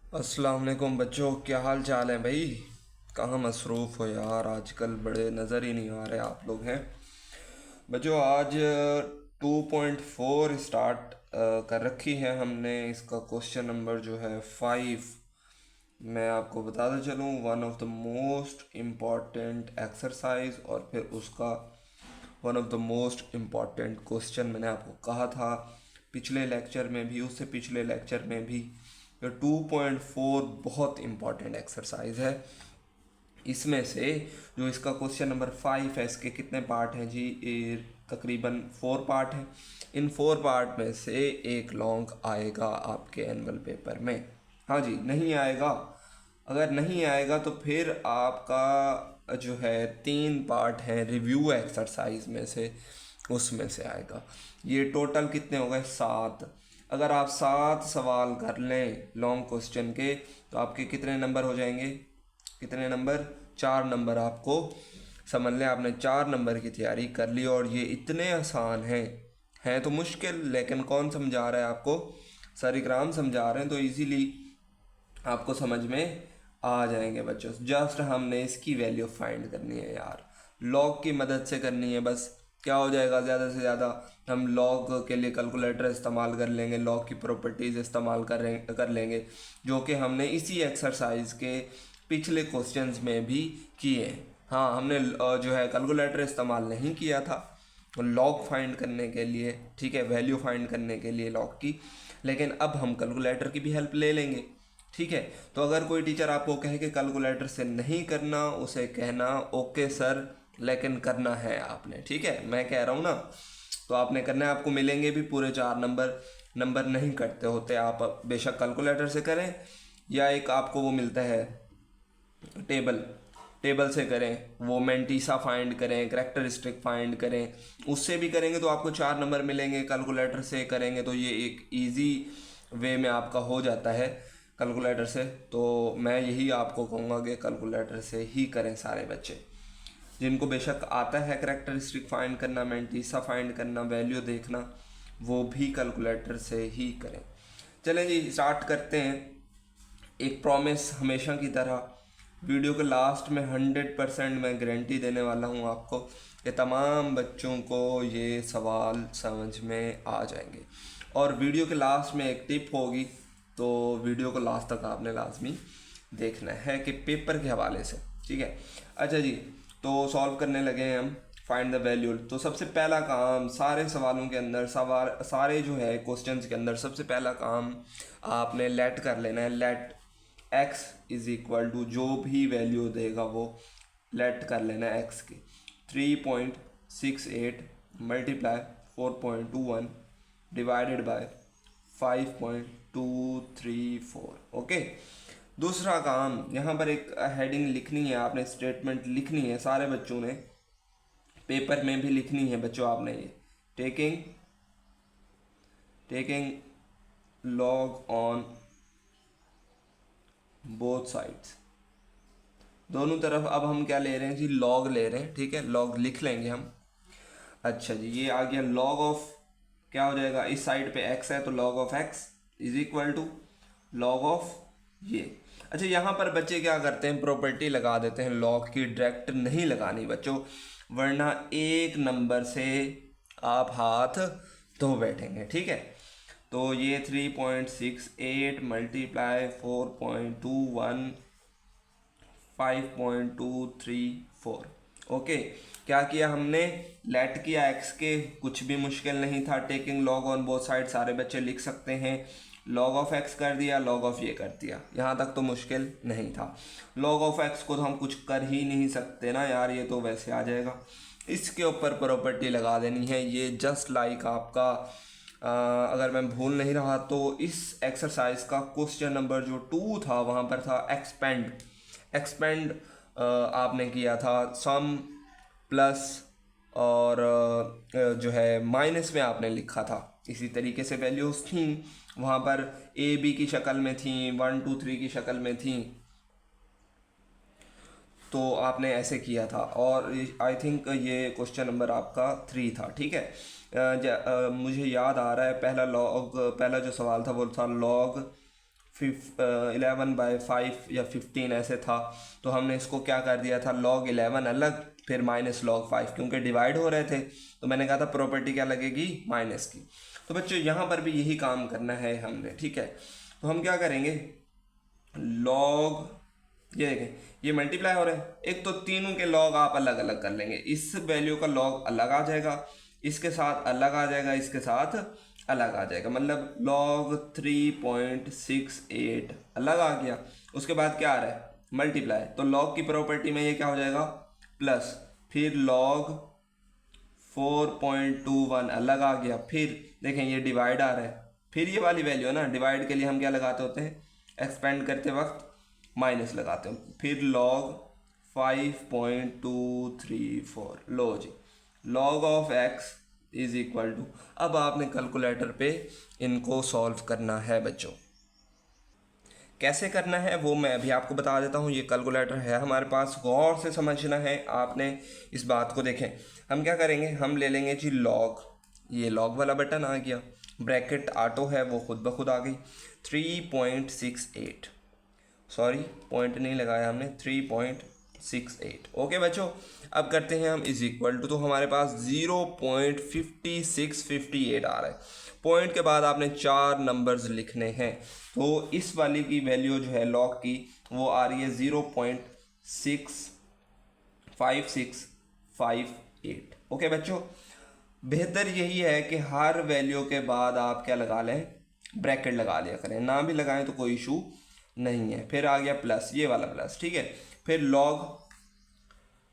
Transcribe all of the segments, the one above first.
अस्सलाम वालेकुम बच्चों, क्या हाल चाल है भाई। कहाँ मसरूफ़ हो यार, आजकल बड़े नज़र ही नहीं आ रहे आप लोग हैं। बच्चों आज 2.4 स्टार्ट कर रखी है हमने। इसका क्वेश्चन नंबर जो है 5, मैं आपको बताता चलूँ, one of the most important exercise, और फिर उसका one of the most important question मैंने आपको कहा था पिछले लेक्चर में भी, उससे पिछले लेक्चर में भी। तो 2.4 बहुत इम्पॉर्टेंट एक्सरसाइज है। इसमें से जो इसका क्वेश्चन नंबर 5 है, इसके कितने पार्ट हैं जी? तकरीबन 4 पार्ट हैं। इन 4 पार्ट में से एक लॉन्ग आएगा आपके एनुअल पेपर में। हाँ जी, नहीं आएगा। अगर नहीं आएगा तो फिर आपका जो है 3 पार्ट है रिव्यू एक्सरसाइज में से, उसमें से आएगा। ये टोटल कितने हो गए? 7। अगर आप 7 सवाल कर लें लॉन्ग क्वेश्चन के तो आपके कितने नंबर हो जाएंगे? कितने नंबर? 4 नंबर आपको। समझ लें आपने 4 नंबर की तैयारी कर ली। और ये इतने आसान हैं तो मुश्किल, लेकिन कौन समझा रहा है आपको? सर इकराम समझा रहे हैं, तो इजीली आपको समझ में आ जाएंगे बच्चों। जस्ट हमने इसकी वैल्यू फाइंड करनी है यार, लॉग की मदद से करनी है बस। क्या हो जाएगा? ज़्यादा से ज़्यादा हम लॉग के लिए कैलकुलेटर इस्तेमाल कर लेंगे, लॉग की प्रॉपर्टीज़ इस्तेमाल कर लेंगे, जो कि हमने इसी एक्सरसाइज के पिछले क्वेश्चंस में भी किए हैं। हाँ, हमने जो है कैलकुलेटर इस्तेमाल नहीं किया था लॉग फाइंड करने के लिए, ठीक है, वैल्यू फाइंड करने के लिए लॉग की, लेकिन अब हम कैलकुलेटर की भी हेल्प ले लेंगे। ठीक है, तो अगर कोई टीचर आपको कहे कि कैलकुलेटर से नहीं करना, उसे कहना ओके सर, लेकिन करना है आपने। ठीक है, मैं कह रहा हूँ ना, तो आपने करना है। आपको मिलेंगे भी पूरे 4 नंबर। नंबर नहीं कटते होते, आप बेशक कैलकुलेटर से करें या एक आपको वो मिलता है टेबल, टेबल से करें, वो मेंटीसा फाइंड करें, करेक्टरिस्टिक फाइंड करें, उससे भी करेंगे तो आपको 4 नंबर मिलेंगे। कैलकुलेटर से करेंगे तो ये एक इजी वे में आपका हो जाता है कैलकुलेटर से। तो मैं यही आपको कहूँगा कि कैलकुलेटर से ही करें सारे बच्चे। जिनको बेशक आता है करेक्टरिस्टिक फाइंड करना, मेंटीसा फाइंड करना, वैल्यू देखना, वो भी कैलकुलेटर से ही करें। चलें जी, स्टार्ट करते हैं। एक प्रॉमिस हमेशा की तरह, वीडियो के लास्ट में 100% मैं गारंटी देने वाला हूँ आपको कि तमाम बच्चों को ये सवाल समझ में आ जाएंगे। और वीडियो के लास्ट में एक टिप होगी, तो वीडियो को लास्ट तक आपने लाजमी देखना है कि पेपर के हवाले से। ठीक है, अच्छा जी, तो सॉल्व करने लगे हैं हम फाइंड द वैल्यू। तो सबसे पहला काम सारे सवालों के अंदर, सवाल सारे जो है क्वेश्चंस के अंदर, सबसे पहला काम आपने लेट कर लेना है। Let x is equal to, जो भी वैल्यू देगा वो लेट कर लेना है x की। 3.68 मल्टीप्लाई 4.21 डिवाइडेड बाय 5.234। ओके, दूसरा काम, यहाँ पर एक हेडिंग लिखनी है आपने, स्टेटमेंट लिखनी है, सारे बच्चों ने पेपर में भी लिखनी है बच्चों आपने। ये taking taking log on both sides, दोनों तरफ। अब हम क्या ले रहे हैं जी? लॉग ले रहे हैं। ठीक है, लॉग लिख लेंगे हम। अच्छा जी, ये आ गया लॉग ऑफ, क्या हो जाएगा? इस साइड पे x है तो log of x is equal to log of ये। अच्छा, यहाँ पर बच्चे क्या करते हैं? प्रॉपर्टी लगा देते हैं लॉग की। डायरेक्ट नहीं लगानी बच्चों, वरना एक नंबर से आप हाथ धो बैठेंगे। ठीक है, तो ये 3.68 मल्टीप्लाई 4.21 5.234। ओके, क्या किया हमने? लेट किया एक्स के, कुछ भी मुश्किल नहीं था। Taking log on both side सारे बच्चे लिख सकते हैं। लॉग ऑफ एक्स कर दिया, लॉग ऑफ ये कर दिया, यहाँ तक तो मुश्किल नहीं था। लॉग ऑफ एक्स को तो हम कुछ कर ही नहीं सकते ना यार, ये तो वैसे आ जाएगा। इसके ऊपर प्रॉपर्टी लगा देनी है। ये जस्ट लाइक आपका अगर मैं भूल नहीं रहा तो इस एक्सरसाइज का क्वेश्चन नंबर जो 2 था, वहाँ पर था एक्सपेंड। एक्सपेंड आपने किया था सम प्लस और जो है माइनस में आपने लिखा था। इसी तरीके से वैल्यूज़ थी वहाँ पर, ए बी की शक्ल में थी, 1 2 3 की शक्ल में थी, तो आपने ऐसे किया था। और आई थिंक ये क्वेश्चन नंबर आपका 3 था। ठीक है, मुझे याद आ रहा है पहला जो सवाल था वो था लॉग 11/5 या 15 ऐसे था, तो हमने इसको क्या कर दिया था, log 11 अलग फिर माइनस log 5, क्योंकि डिवाइड हो रहे थे तो मैंने कहा था प्रॉपर्टी क्या लगेगी, माइनस की। तो बच्चों यहाँ पर भी यही काम करना है हमने, ठीक है। तो हम क्या करेंगे, लॉग, ये देखें ये मल्टीप्लाई हो रहा है, एक तो तीनों के लॉग आप अलग अलग कर लेंगे, इस वैल्यू का लॉग अलग आ जाएगा, इसके साथ अलग आ जाएगा, इसके साथ अलग आ जाएगा, मतलब लॉग 3.68 अलग आ गया। उसके बाद क्या आ रहा है, मल्टीप्लाई, तो लॉग की प्रॉपर्टी में ये क्या हो जाएगा, प्लस, फिर लॉग 4.21 अलग आ गया, फिर देखें ये डिवाइड आ रहा है, फिर ये वाली वैल्यू है ना, डिवाइड के लिए हम क्या लगाते होते हैं, एक्सपेंड करते वक्त माइनस लगाते हैं, फिर लॉग 5.234, लो जी, log of X is equal to, अब आपने कैलकुलेटर पे इनको सॉल्व करना है बच्चों। कैसे करना है वो मैं अभी आपको बता देता हूँ। ये कैलकुलेटर है हमारे पास, गौर से समझना है आपने इस बात को। देखें हम क्या करेंगे, हम ले लेंगे जी लॉग, ये लॉग वाला बटन आ गया, ब्रैकेट ऑटो है वो खुद ब खुद आ गई, 3.68, सॉरी पॉइंट नहीं लगाया हमने, 3.68। ओके बच्चों, अब करते हैं हम इज इक्वल टू, तो हमारे पास 0.5658 आ रहा है, पॉइंट के बाद आपने 4 नंबर्स लिखने हैं, तो इस वाली की वैल्यू जो है लॉग की वो आ रही है 0.65658। ओके बच्चों, बेहतर यही है कि हर वैल्यू के बाद आप क्या लगा लें, ब्रैकेट लगा लिया करें, ना भी लगाएं तो कोई इशू नहीं है। फिर आ गया प्लस, ये वाला प्लस, ठीक है। फिर लॉग,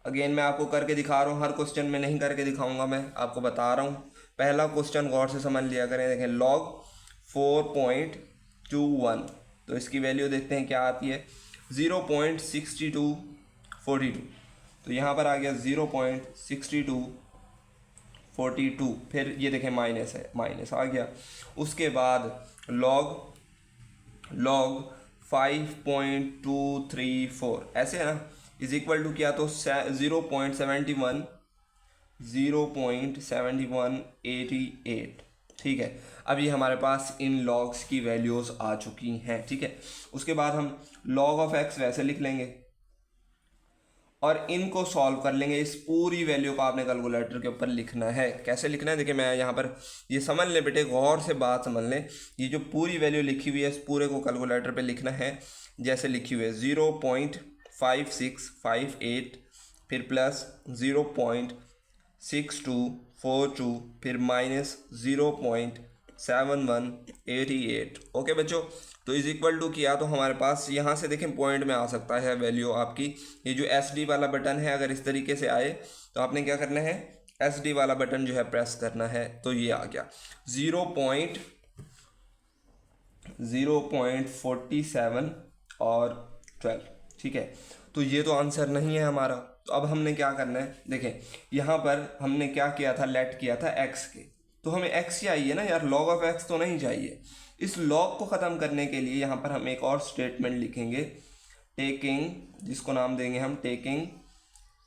अगेन मैं आपको करके दिखा रहा हूँ, हर क्वेश्चन में नहीं करके दिखाऊंगा, मैं आपको बता रहा हूँ। पहला क्वेश्चन गौर से समझ लिया करें, देखें लॉग 4.21, तो इसकी वैल्यू देखते हैं क्या आती है, 0.6242, तो यहाँ पर आ गया 0.6242, फिर ये देखें माइनस है, माइनस आ गया। उसके बाद लॉग 5.234 ऐसे है ना, इज इक्वल टू किया तो 0.7188, ठीक है। अब ये हमारे पास इन लॉग्स की वैल्यूज़ आ चुकी हैं, ठीक है। उसके बाद हम लॉग ऑफ एक्स वैसे लिख लेंगे और इनको सॉल्व कर लेंगे, इस पूरी वैल्यू को आपने कैलकुलेटर के ऊपर लिखना है। कैसे लिखना है, देखिए मैं यहाँ पर, ये समझ ले बेटे, गौर से बात समझ लें, ये जो पूरी वैल्यू लिखी हुई है इस पूरे को कैलकुलेटर पे लिखना है जैसे लिखी हुई है, 0.5658, फिर प्लस 0.6242, फिर माइनस 0.7188। ओके बच्चों, तो इज इक्वल टू किया तो हमारे पास यहाँ से देखें पॉइंट में आ सकता है वैल्यू आपकी, ये जो एस डी वाला बटन है अगर इस तरीके से आए तो आपने क्या करना है, एस डी वाला बटन जो है प्रेस करना है, तो ये आ गया 0.47 और 12, ठीक है। तो ये तो आंसर नहीं है हमारा, तो अब हमने क्या करना है, देखें यहाँ पर हमने क्या किया था, लेट किया था एक्स के, तो हमें एक्स चाहिए ना यार, लॉग ऑफ एक्स तो नहीं चाहिए। इस लॉग को ख़त्म करने के लिए यहाँ पर हम एक और स्टेटमेंट लिखेंगे, टेकिंग, जिसको नाम देंगे हम टेकिंग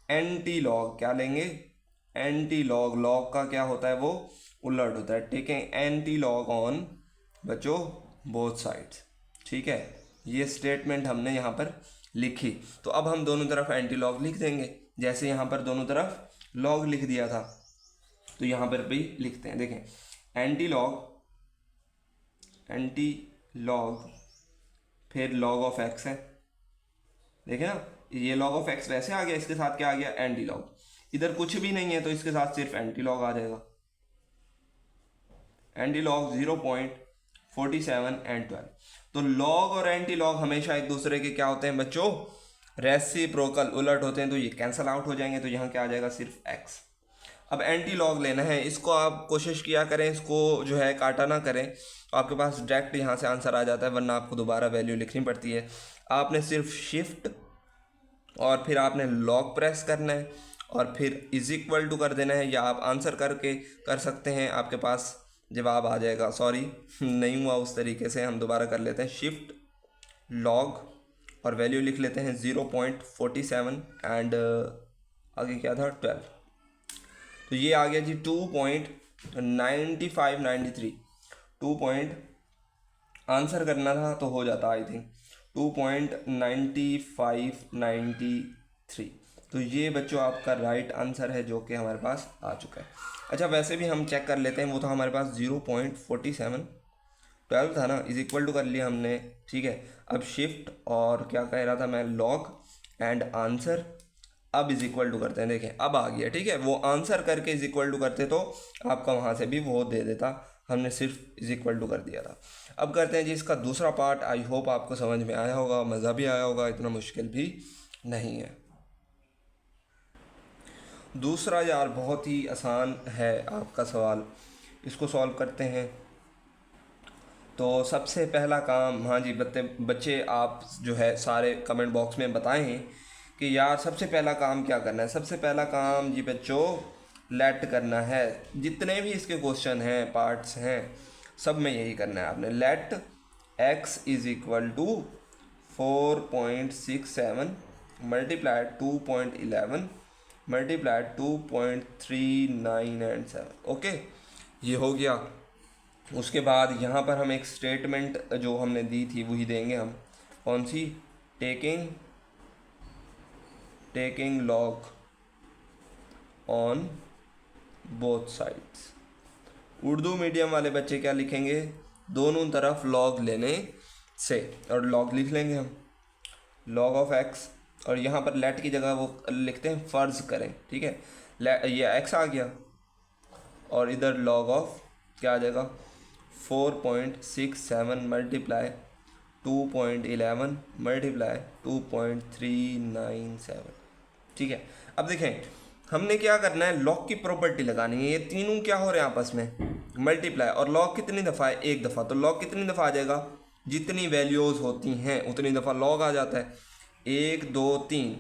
एंटी लॉग, क्या लेंगे, एंटी लॉग, लॉग का क्या होता है वो उलट होता है, टेकिंग एंटी लॉग ऑन बच्चों बोथ साइड्स, ठीक है। ये स्टेटमेंट हमने यहाँ पर लिखी, तो अब हम दोनों तरफ एंटी लॉग लिख देंगे, जैसे यहाँ पर दोनों तरफ लॉग लिख दिया था तो यहाँ पर भी लिखते हैं। देखें एंटी लॉग फिर लॉग ऑफ एक्स है, देखें ना, ये लॉग ऑफ एक्स वैसे आ गया, इसके साथ क्या आ गया, एंटी लॉग, इधर कुछ भी नहीं है तो इसके साथ सिर्फ एंटी लॉग आ जाएगा, एंटी लॉग 0.47 एंड 12। तो लॉग और एंटी लॉग हमेशा एक दूसरे के क्या होते हैं बच्चों, रेसिप्रोकल, उलट होते हैं, तो ये कैंसल आउट हो जाएंगे, तो यहाँ क्या आ जाएगा, सिर्फ एक्स। अब एंटी लॉग लेना है, इसको आप कोशिश किया करें, इसको जो है काटा ना करें, तो आपके पास डायरेक्ट यहाँ से आंसर आ जाता है, वरना आपको दोबारा वैल्यू लिखनी पड़ती है। आपने सिर्फ शिफ्ट और फिर आपने लॉग प्रेस करना है और फिर इज इक्वल टू कर देना है, या आप आंसर करके कर सकते हैं, आपके पास जवाब आ जाएगा। सॉरी नहीं हुआ उस तरीके से, हम दोबारा कर लेते हैं, शिफ्ट लॉग और वैल्यू लिख लेते हैं 0.47 एंड आगे क्या था 12, तो ये आ गया जी 2.9593, आंसर करना था तो हो जाता आई थिंक 2.9593। तो ये बच्चों आपका राइट आंसर है जो कि हमारे पास आ चुका है। अच्छा वैसे भी हम चेक कर लेते हैं, वो तो हमारे पास 0.47 12 था ना, इज इक्वल टू कर लिया हमने, ठीक है। अब शिफ्ट और क्या कह रहा था मैं, लॉग एंड आंसर, अब इज इक्वल टू करते हैं, देखें अब आ गया, ठीक है। वो आंसर करके इज इक्वल टू करते तो आपका वहाँ से भी वो दे देता, हमने सिर्फ इज इक्वल टू कर दिया था। अब करते हैं जी इसका दूसरा पार्ट। आई होप आपको समझ में आया होगा, मज़ा भी आया होगा, इतना मुश्किल भी नहीं है। दूसरा यार बहुत ही आसान है आपका सवाल, इसको सॉल्व करते हैं। तो सबसे पहला काम, हाँ जी बच्चे आप जो है सारे कमेंट बॉक्स में बताएं कि यार सबसे पहला काम क्या करना है। सबसे पहला काम जी बच्चों लेट करना है। जितने भी इसके क्वेश्चन हैं, पार्ट्स हैं, सब में यही करना है आपने। Let x is equal to 4.67 multiplied 2.11 multiplied 2.3997। Okay, ये हो गया। उसके बाद यहाँ पर हम एक स्टेटमेंट जो हमने दी थी वही देंगे हम। कौन सी? Taking log on both sides. Urdu medium वाले बच्चे क्या लिखेंगे? दोनों तरफ लॉग लेने से, और लॉग लिख लेंगे हम, लॉग ऑफ एक्स। और यहाँ पर लेट की जगह वो लिखते हैं फ़र्ज़ करें, ठीक है। ये एक्स आ गया और इधर लॉग ऑफ क्या आ जाएगा, 4.67 मल्टीप्लाई 2.11 मल्टीप्लाई 2.397, ठीक है। अब देखें हमने क्या करना है, लॉग की प्रॉपर्टी लगानी है। ये तीनों क्या हो रहे हैं आपस में, मल्टीप्लाई। और लॉग कितनी दफ़ा है? एक दफ़ा। तो लॉग कितनी दफ़ा आ जाएगा, जितनी वैल्यूज़ होती हैं उतनी दफ़ा लॉग आ जाता है। 1 2 3,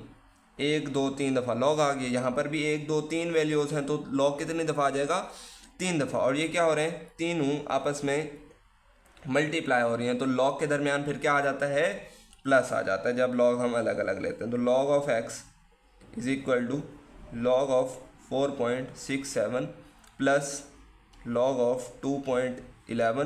1 2 3 दफ़ा लॉग आ गया। यहाँ पर भी 1 2 3 वैल्यूज़ हैं, तो लॉग कितनी दफ़ा आ जाएगा, 3 दफ़ा। और ये क्या हो रहे हैं, तीनों आपस में मल्टीप्लाई हो रही हैं, तो लॉग के दरमियान फिर क्या आ जाता है, प्लस आ जाता है जब लॉग हम अलग अलग लेते हैं। तो log of X is equal to log of 4.67 plus log of 2.11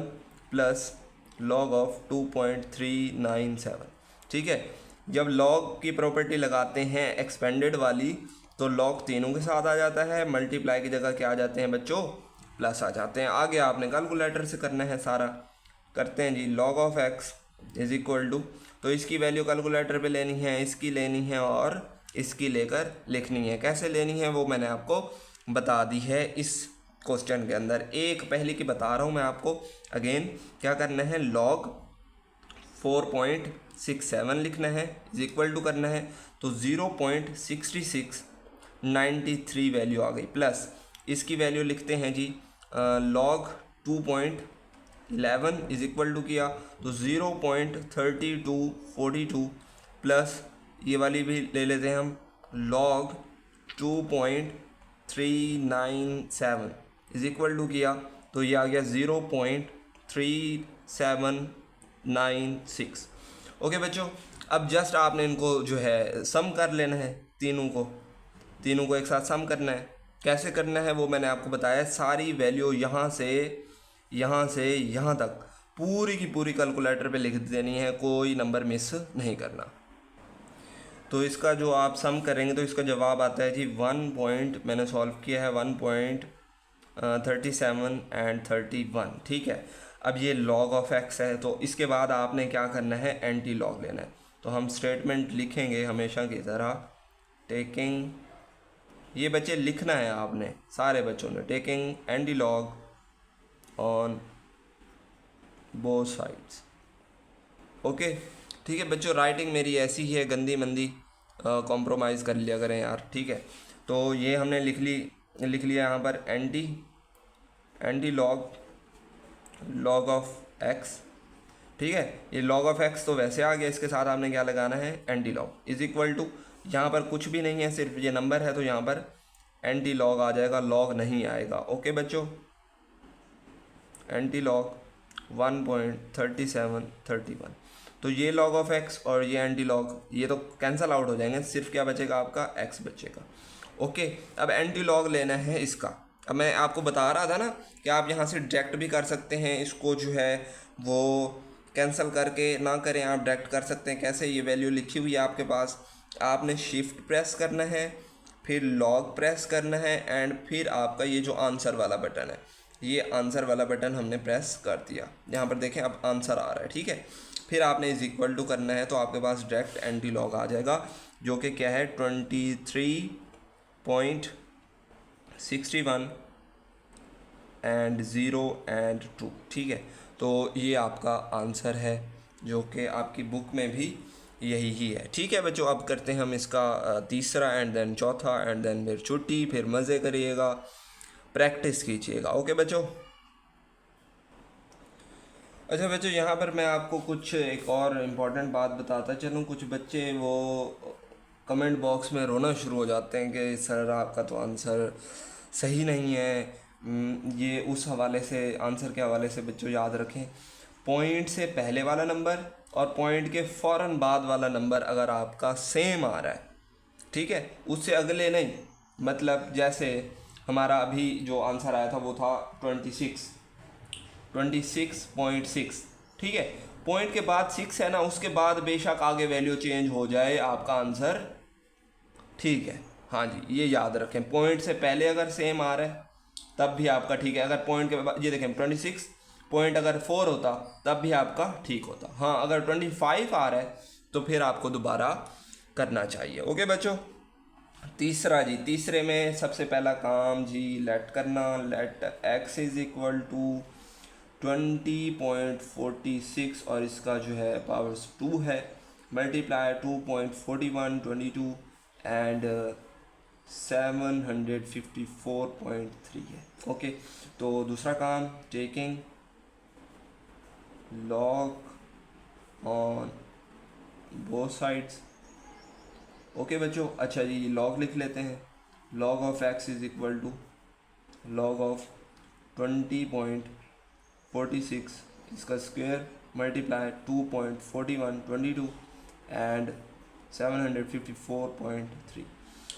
plus log of 2.397, ठीक है। जब लॉग की प्रॉपर्टी लगाते हैं एक्सपेंडेड वाली, तो लॉग तीनों के साथ आ जाता है, मल्टीप्लाई की जगह क्या आ जाते हैं बच्चों, प्लस आ जाते हैं। आगे आपने कैलकुलेटर से करना है सारा। करते हैं जी, log of X is equal to, तो इसकी वैल्यू कैलकुलेटर पे लेनी है, इसकी लेनी है और इसकी लेकर लिखनी है। कैसे लेनी है वो मैंने आपको बता दी है इस क्वेश्चन के अंदर। एक पहले की बता रहा हूँ मैं आपको अगेन। क्या करना है, लॉग 4.67 लिखना है, इज इक्वल टू करना है, तो 0.6693 वैल्यू आ गई, प्लस इसकी वैल्यू लिखते हैं जी लॉग 2.11 इज इक्वल टू किया, तो 0.3242 प्लस ये वाली भी ले लेते हैं हम, लॉग 2.397 इज इक्वल टू किया, तो ये आ गया 0.3796। ओके बच्चों, अब जस्ट आपने इनको जो है सम कर लेना है, तीनों को एक साथ सम करना है। कैसे करना है वो मैंने आपको बताया। सारी वैल्यू यहाँ से यहाँ तक पूरी की पूरी कैलकुलेटर पे लिख देनी है, कोई नंबर मिस नहीं करना। तो इसका जो आप सम करेंगे तो इसका जवाब आता है जी 1 पॉइंट, मैंने सॉल्व किया है 1.37 एंड 31, ठीक है। अब ये लॉग ऑफ एक्स है, तो इसके बाद आपने क्या करना है, एंटी लॉग लेना है। तो हम स्टेटमेंट लिखेंगे हमेशा की तरह, टेकिंग, ये बच्चे लिखना है आपने सारे बच्चों ने, taking anti log on both sides. Okay, ठीक है बच्चों, राइटिंग मेरी ऐसी ही है गंदी मंदी, कॉम्प्रोमाइज़ कर लिया करें यार, ठीक है। तो ये हमने लिख लिया यहाँ पर एंटी लॉग ऑफ एक्स, ठीक है। ये लॉग ऑफ एक्स तो वैसे आ गया, इसके साथ आपने क्या लगाना है, antilog is equal to, यहाँ पर कुछ भी नहीं है, सिर्फ ये नंबर है, तो यहाँ पर एंटी लॉग आ जाएगा, लॉग नहीं आएगा। ओके बच्चों, एंटी लॉग 1.3731, तो ये लॉग ऑफ एक्स और ये एंटी लॉग, ये तो कैंसल आउट हो जाएंगे, सिर्फ क्या बचेगा आपका, एक्स बचेगा। ओके, अब एंटी लॉग लेना है इसका। अब मैं आपको बता रहा था ना कि आप यहाँ से डायरेक्ट भी कर सकते हैं इसको, जो है वो कैंसिल करके ना करें, आप डायरेक्ट कर सकते हैं। कैसे? ये वैल्यू लिखी हुई है आपके पास, आपने शिफ्ट प्रेस करना है, फिर लॉग प्रेस करना है, एंड फिर आपका ये जो आंसर वाला बटन है, ये आंसर वाला बटन हमने प्रेस कर दिया। यहाँ पर देखें अब आंसर आ रहा है, ठीक है। फिर आपने इज इक्वल टू करना है, तो आपके पास डायरेक्ट एंटी लॉग आ जाएगा, जो कि क्या है 23.61 एंड 0 एंड 2, ठीक है। तो ये आपका आंसर है, जो कि आपकी बुक में भी यही ही है, ठीक है बच्चों। अब करते हैं हम इसका तीसरा, एंड देन चौथा, एंड देन फिर छुट्टी, फिर मज़े करिएगा, प्रैक्टिस कीजिएगा। ओके बच्चों। अच्छा बच्चों, यहाँ पर मैं आपको कुछ एक और इम्पॉर्टेंट बात बताता चलूँ। कुछ बच्चे वो कमेंट बॉक्स में रोना शुरू हो जाते हैं कि सर आपका तो आंसर सही नहीं है। ये उस हवाले से, आंसर के हवाले से बच्चों याद रखें, पॉइंट से पहले वाला नंबर और पॉइंट के फ़ौरन बाद वाला नंबर अगर आपका सेम आ रहा है, ठीक है, उससे अगले नहीं। मतलब जैसे हमारा अभी जो आंसर आया था वो था 26.6, ठीक है। पॉइंट के बाद 6 है ना, उसके बाद बेशक आगे वैल्यू चेंज हो जाए, आपका आंसर ठीक है। हाँ जी, ये याद रखें, पॉइंट से पहले अगर सेम आ रहा है तब भी आपका ठीक है। अगर पॉइंट के बाद, ये देखें 26 पॉइंट अगर 4 होता तब भी आपका ठीक होता। हाँ, अगर 25 आ रहा है तो फिर आपको दोबारा करना चाहिए। ओके बच्चों। तीसरा जी, तीसरे में सबसे पहला काम जी लेट करना। Let x is equal to 20.46 और इसका जो है पावर्स 2 है, मल्टीप्लाई 2.41 22 एंड 754.3 है। ओके, तो दूसरा काम, taking log on both sides. Okay बच्चों। अच्छा जी, लॉग लिख लेते हैं। Log of X is equal to log of 20.46 इसका स्क्वायर मल्टीप्लाई 2.41 22 एंड 754.3।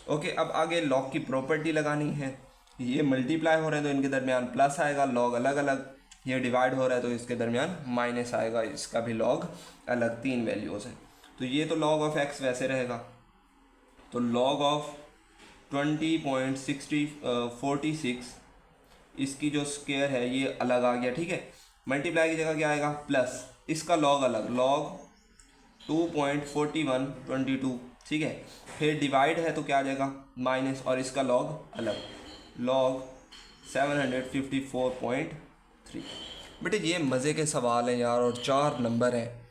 ओके, अब आगे लॉग की प्रॉपर्टी लगानी है। ये मल्टीप्लाई हो रहे हैं तो इनके दरमियान प्लस आएगा, लॉग अलग अलग। ये डिवाइड हो रहा है तो इसके दरमियान माइनस आएगा, इसका भी लॉग अलग, 3 वैल्यूज़ हैं। तो ये तो लॉग ऑफ एक्स वैसे रहेगा, तो लॉग ऑफ 20.46 इसकी जो स्क्वायर है ये अलग आ गया, ठीक है। मल्टीप्लाई की जगह क्या आएगा? प्लस, इसका लॉग अलग, लॉग 2.41 22, ठीक है। फिर डिवाइड है तो क्या आ जाएगा? माइनस, और इसका लॉग अलग, लॉग 754.3। बेटे ये मज़े के सवाल हैं यार, और 4 नंबर हैं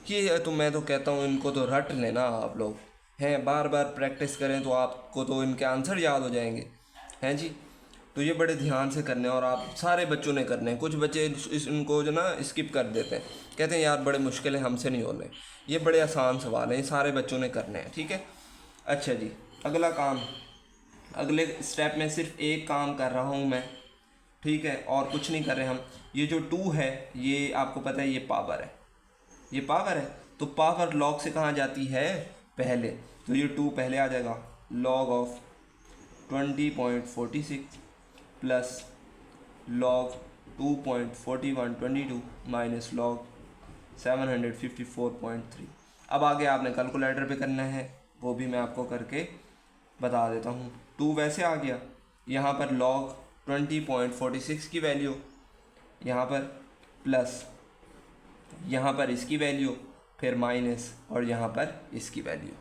ये। तो मैं तो कहता हूँ इनको तो रट लेना आप लोग हैं, बार बार प्रैक्टिस करें तो आपको तो इनके आंसर याद हो जाएंगे, हैं जी। तो ये बड़े ध्यान से करने हैं, और आप सारे बच्चों ने करने हैं। कुछ बच्चे इनको जो ना स्किप कर देते हैं, कहते हैं यार बड़े मुश्किल है, हमसे नहीं होने। ये बड़े आसान सवाल हैं, ये सारे बच्चों ने करने हैं, ठीक है। अच्छा जी, अगला काम, अगले स्टेप में सिर्फ एक काम कर रहा हूँ मैं, ठीक है, और कुछ नहीं कर रहे हम। ये जो 2 है, ये आपको पता है ये पावर है, ये पावर है, तो पावर लॉग से कहाँ जाती है? पहले। तो ये 2 पहले आ जाएगा, log of 20.46 plus log 2.41 22 minus log 754.3। अब आगे आपने कैलकुलेटर पे करना है, वो भी मैं आपको करके बता देता हूँ। 2 वैसे आ गया, यहाँ पर लॉग 20.46 की वैल्यू, यहाँ पर प्लस, यहाँ पर इसकी वैल्यू, फिर माइनस, और यहाँ पर इसकी वैल्यू।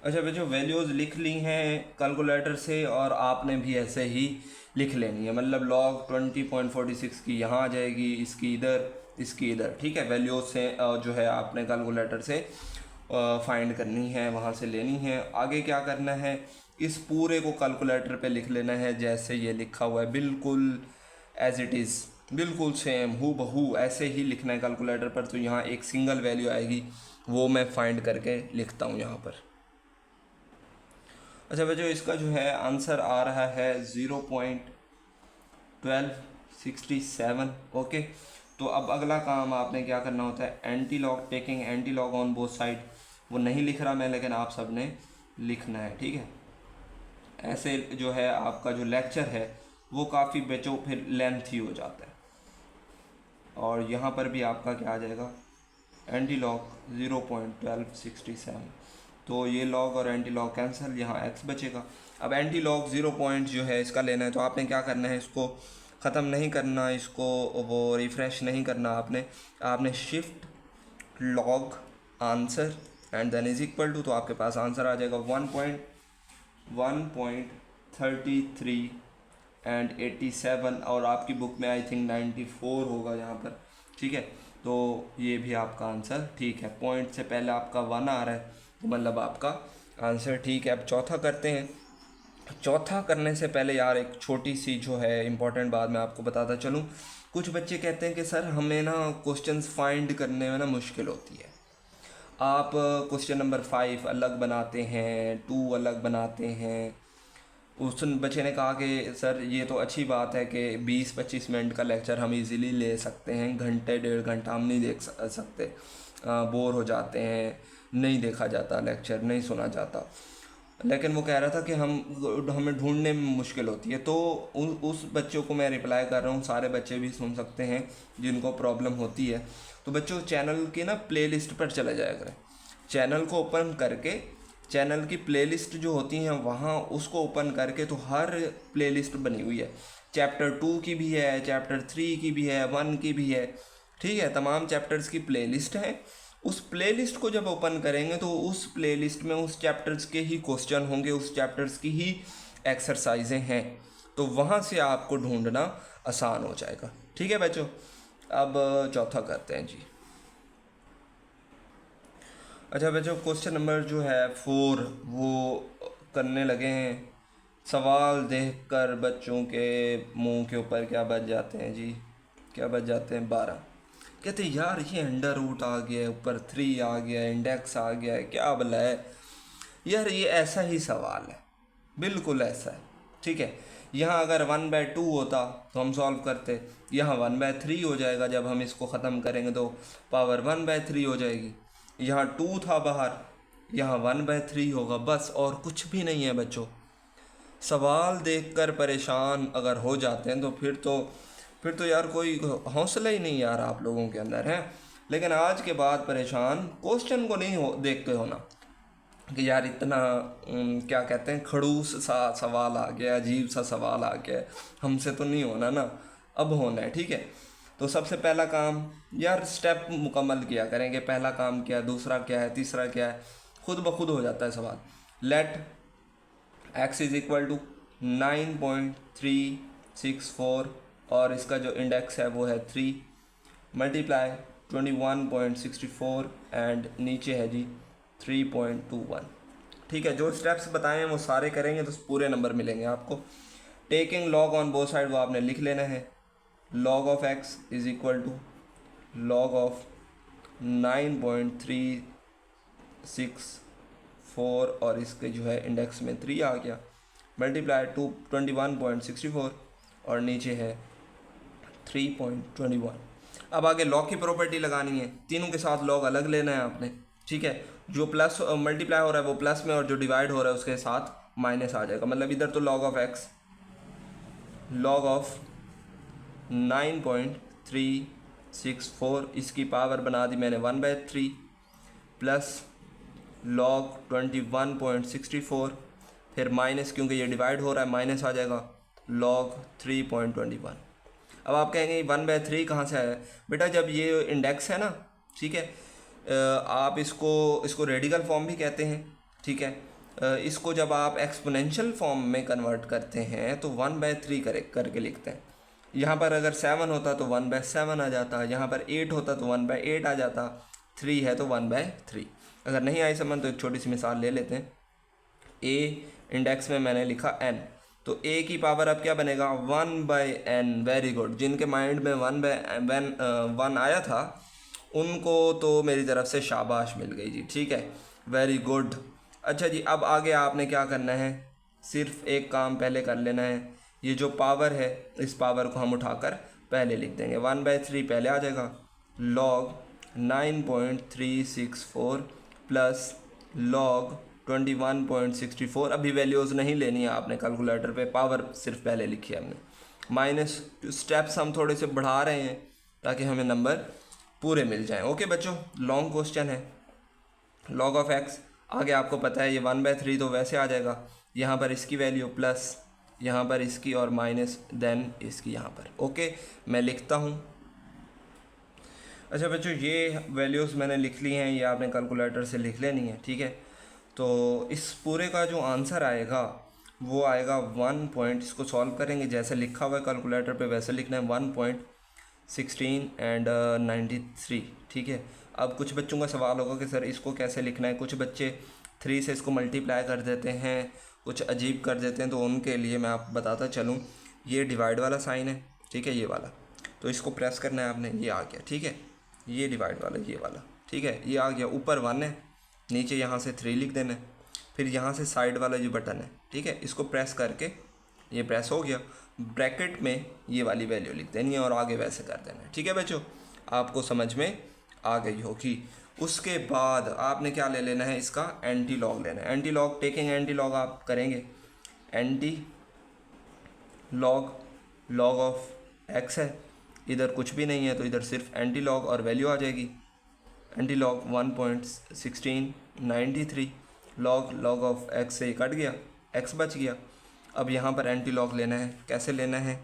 अच्छा बच्चों, वैल्यूज़ लिख ली हैं कैलकुलेटर से, और आपने भी ऐसे ही लिख लेनी है। मतलब लॉग 20.46 की यहाँ आ जाएगी, इसकी इधर, इसकी इधर, ठीक है। वैल्यूज़ से जो है आपने कैलकुलेटर से फाइंड करनी है, वहाँ से लेनी है। आगे क्या करना है, इस पूरे को कैलकुलेटर पे लिख लेना है जैसे ये लिखा हुआ है, बिल्कुल एज इट इज़, बिल्कुल सेम हू बहू ऐसे ही लिखना है कैलकुलेटर पर। तो यहाँ एक सिंगल वैल्यू आएगी, वो मैं फाइंड करके लिखता हूँ यहाँ पर। अच्छा बच्चों, इसका जो है आंसर आ रहा है 0.1267। ओके, तो अब अगला काम आपने क्या करना होता है, anti log, taking anti log on both side. वो नहीं लिख रहा मैं, लेकिन आप सब ने लिखना है, ठीक है। ऐसे जो है आपका जो लेक्चर है वो काफ़ी बच्चों फिर लेंथी हो जाता है। और यहाँ पर भी आपका क्या आ जाएगा, एंटी लॉग 0.1267। तो ये लॉग और एंटी लॉग कैंसिल, यहाँ x बचेगा। अब एंटी लॉग 0 पॉइंट जो है इसका लेना है, तो आपने क्या करना है, इसको ख़त्म नहीं करना, इसको वो रिफ़्रेश नहीं करना, आपने shift log answer and then is equal to, तो आपके पास आंसर आ जाएगा 1.33 एंड 87, और आपकी बुक में आई थिंक 94 होगा यहाँ पर, ठीक है। तो ये भी आपका आंसर ठीक है, पॉइंट से पहले आपका 1 आ रहा है, तो मतलब आपका आंसर ठीक है। अब चौथा करते हैं। चौथा करने से पहले यार एक छोटी सी जो है इम्पोर्टेंट बात मैं आपको बताता चलूँ। कुछ बच्चे कहते हैं कि सर हमें ना क्वेश्चंस फाइंड करने में ना मुश्किल होती है। आप क्वेश्चन नंबर 5 अलग बनाते हैं, 2 अलग बनाते हैं। उस बच्चे ने कहा कि सर ये तो अच्छी बात है कि 20-25 मिनट का लेक्चर हम इजीली ले सकते हैं, घंटे 1.5 घंटा हम नहीं देख सकते, बोर हो जाते हैं, नहीं देखा जाता लेक्चर, नहीं सुना जाता। लेकिन वो कह रहा था कि हमें ढूंढने में मुश्किल होती है। तो उस बच्चों को मैं रिप्लाई कर रहा हूँ, सारे बच्चे भी सुन सकते हैं जिनको प्रॉब्लम होती है। तो बच्चों चैनल की ना प्लेलिस्ट पर चले जाया करें, चैनल को ओपन करके चैनल की प्लेलिस्ट जो होती हैं वहाँ उसको ओपन करके, तो हर प्लेलिस्ट बनी हुई है, चैप्टर 2 की भी है, चैप्टर 3 की भी है, 1 की भी है, ठीक है, तमाम चैप्टर्स की प्लेलिस्ट है। उस प्लेलिस्ट को जब ओपन करेंगे तो उस प्लेलिस्ट में उस चैप्टर्स के ही क्वेश्चन होंगे, उस चैप्टर्स की ही एक्सरसाइजें हैं, तो वहाँ से आपको ढूंढना आसान हो जाएगा, ठीक है बच्चों। अब चौथा करते हैं जी। अच्छा बच्चों, क्वेश्चन नंबर जो है 4 वो करने लगे हैं। सवाल देखकर बच्चों के मुंह के ऊपर क्या बच जाते हैं जी, क्या बच जाते हैं, 12। कहते यार ये अंडर रूट आ गया है, ऊपर 3 आ गया है, इंडेक्स आ गया है, क्या भला है यार, ये ऐसा ही सवाल है, बिल्कुल ऐसा है, ठीक है। यहाँ अगर 1/2 होता तो हम सॉल्व करते, यहाँ 1/3 हो जाएगा, जब हम इसको ख़त्म करेंगे तो पावर 1/3 हो जाएगी। यहाँ 2 था बाहर, यहाँ 1/3 होगा, बस और कुछ भी नहीं है बच्चों। सवाल देखकर परेशान अगर हो जाते हैं तो फिर तो यार कोई हौसला ही नहीं यार आप लोगों के अंदर है। लेकिन आज के बाद परेशान क्वेश्चन को नहीं देख के होना कि यार इतना क्या कहते हैं, खड़ूस सा सवाल आ गया, अजीब सा सवाल आ गया, हमसे तो नहीं होना ना, अब होना है, ठीक है। तो सबसे पहला काम यार स्टेप मुकम्मल किया करेंगे, पहला काम क्या है, दूसरा क्या है, तीसरा क्या है, खुद ब खुद हो जाता है सवाल। Let x is equal to 9.364 और इसका जो इंडेक्स है वो है 3 मल्टीप्लाई 21.64 एंड नीचे है जी 3.21, ठीक है। जो स्टेप्स बताए हैं वो सारे करेंगे तो पूरे नंबर मिलेंगे आपको। Taking log on both side वो आपने लिख लेना है, log of x is equal to log of 9.364 और इसके जो है इंडेक्स में 3 आ गया, मल्टीप्लाई 21.64 और नीचे है 3.21। अब आगे लॉग की प्रॉपर्टी लगानी है, तीनों के साथ लॉग अलग लेना है आपने, ठीक है। जो प्लस मल्टीप्लाई हो रहा है वो प्लस में और जो डिवाइड हो रहा है उसके साथ माइनस आ जाएगा, मतलब इधर तो log of x log of 9.364 इसकी पावर बना दी मैंने 1/3 प्लस log 21.64 फिर माइनस, क्योंकि ये डिवाइड हो रहा है माइनस आ जाएगा log 3.21। अब आप कहेंगे 1/3 कहाँ से आया, बेटा जब ये इंडेक्स है ना, ठीक है, आप इसको रेडिकल फॉर्म भी कहते हैं, ठीक है। इसको जब आप एक्सपोनेंशियल फॉर्म में कन्वर्ट करते हैं तो 1/3 करके लिखते हैं। यहाँ पर अगर 7 होता तो 1/7 आ जाता, यहाँ पर 8 होता तो 1/8 आ जाता, 3 है तो 1/3। अगर नहीं आई समझ तो एक छोटी सी मिसाल ले लेते हैं। a इंडेक्स में मैंने लिखा n, तो a की पावर अब क्या बनेगा 1/n। वेरी गुड, जिनके माइंड में 1 आया था उनको तो मेरी तरफ से शाबाश मिल गई जी, ठीक है, वेरी गुड। अच्छा जी, अब आगे आपने क्या करना है, सिर्फ एक काम पहले कर लेना है, ये जो पावर है इस पावर को हम उठाकर पहले लिख देंगे, 1/3 पहले आ जाएगा, log 9.364 प्लस log 21.64। अभी वैल्यूज़ नहीं लेनी है आपने कैलकुलेटर पे, पावर सिर्फ पहले लिखी है हमने, माइनस स्टेप्स हम थोड़े से बढ़ा रहे हैं ताकि हमें नंबर पूरे मिल जाएं। ओके बच्चों, लॉन्ग क्वेश्चन है। log ऑफ x आगे आपको पता है ये 1/3 तो वैसे आ जाएगा, यहाँ पर इसकी वैल्यू प्लस यहाँ पर इसकी और माइनस देन इसकी यहाँ पर। ओके, मैं लिखता हूँ। अच्छा बच्चों, ये वैल्यूज़ मैंने लिख ली हैं, ये आपने कैलकुलेटर से लिख लेनी है, ठीक है। तो इस पूरे का जो आंसर आएगा वो आएगा 1 पॉइंट, इसको सॉल्व करेंगे जैसे लिखा हुआ है कैलकुलेटर पे वैसे लिखना है, 1.16 एंड 93, ठीक है। अब कुछ बच्चों का सवाल होगा कि सर इसको कैसे लिखना है, कुछ बच्चे 3 से इसको मल्टीप्लाई कर देते हैं, कुछ अजीब कर देते हैं, तो उनके लिए मैं आपको बताता चलूँ। ये डिवाइड वाला साइन है, ठीक है, ये वाला, तो इसको प्रेस करना है आपने, ये आ गया, ठीक है। ये डिवाइड वाला, ये वाला, ठीक है, ये आ गया। ऊपर 1 है, नीचे यहाँ से 3 लिख देना है। फिर यहाँ से साइड वाला जो बटन है, ठीक है, इसको प्रेस करके ये प्रेस हो गया, ब्रैकेट में ये वाली वैल्यू लिख देनी है और आगे वैसे कर देना है, ठीक है बच्चों। आपको समझ में आ गई होगी। उसके बाद आपने क्या ले लेना है, इसका एंटी लॉग लेना है। Anti log, taking anti log आप करेंगे, एंटी लॉग ऑफ x है, इधर कुछ भी नहीं है तो इधर सिर्फ एंटी लॉग और वैल्यू आ जाएगी। Anti log 1.1693, log of x से कट गया, x बच गया। अब यहाँ पर एंटी लॉग लेना है, कैसे लेना है,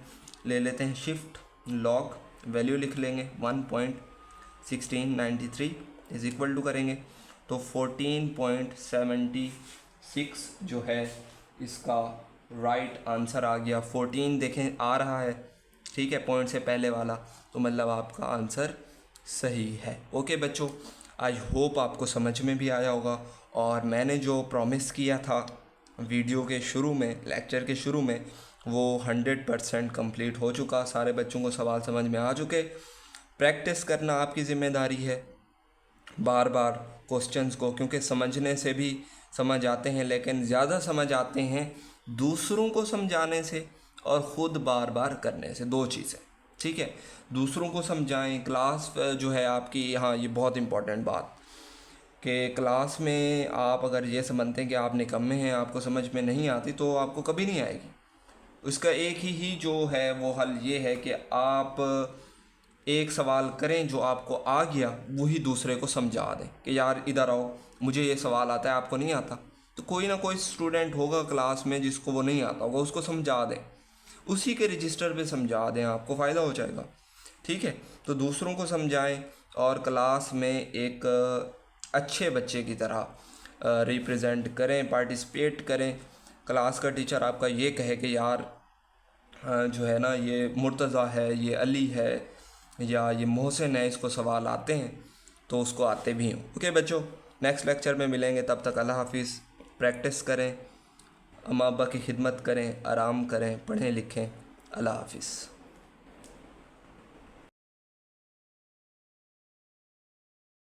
ले लेते हैं शिफ्ट लॉग, वैल्यू लिख लेंगे 1.1693 इज इक्वल टू करेंगे तो 14.76 जो है इसका राइट आंसर आ गया। 14 देखें आ रहा है, ठीक है, पॉइंट से पहले वाला, तो मतलब आपका आंसर सही है। ओके बच्चों, आई होप आपको समझ में भी आया होगा। और मैंने जो प्रॉमिस किया था वीडियो के शुरू में, लेक्चर के शुरू में, वो 100% कंप्लीट हो चुका। सारे बच्चों को सवाल समझ में आ चुके। प्रैक्टिस करना आपकी ज़िम्मेदारी है, बार बार क्वेश्चंस को, क्योंकि समझने से भी समझ आते हैं, लेकिन ज़्यादा समझ आते हैं दूसरों को समझाने से और ख़ुद बार बार करने से, 2 चीज़ें, ठीक है। दूसरों को समझाएं, क्लास जो है आपकी, हाँ ये बहुत इम्पॉर्टेंट बात, कि क्लास में आप अगर ये समझते हैं कि आप निकम्मे हैं, आपको समझ में नहीं आती, तो आपको कभी नहीं आएगी। उसका एक ही जो है वो हल ये है कि आप एक सवाल करें, जो आपको आ गया वही दूसरे को समझा दें कि यार इधर आओ, मुझे ये सवाल आता है, आपको नहीं आता। तो कोई ना कोई स्टूडेंट होगा क्लास में जिसको वो नहीं आता होगा, उसको समझा दें, उसी के रजिस्टर पे समझा दें, आपको फ़ायदा हो जाएगा, ठीक है। तो दूसरों को समझाएं और क्लास में एक अच्छे बच्चे की तरह रिप्रेजेंट करें, पार्टिसिपेट करें। क्लास का टीचर आपका ये कहे कि यार जो है ना, ये मुर्तज़ा है, ये अली है, या ये मोहसिन है, इसको सवाल आते हैं, तो उसको आते भी हों। ओके बच्चों, नेक्स्ट लेक्चर में मिलेंगे, तब तक अल्लाह हाफिज़। प्रैक्टिस करें, अम्मा अब्बा की खिदमत करें, आराम करें, पढ़ें लिखें। अल्लाह हाफिज़।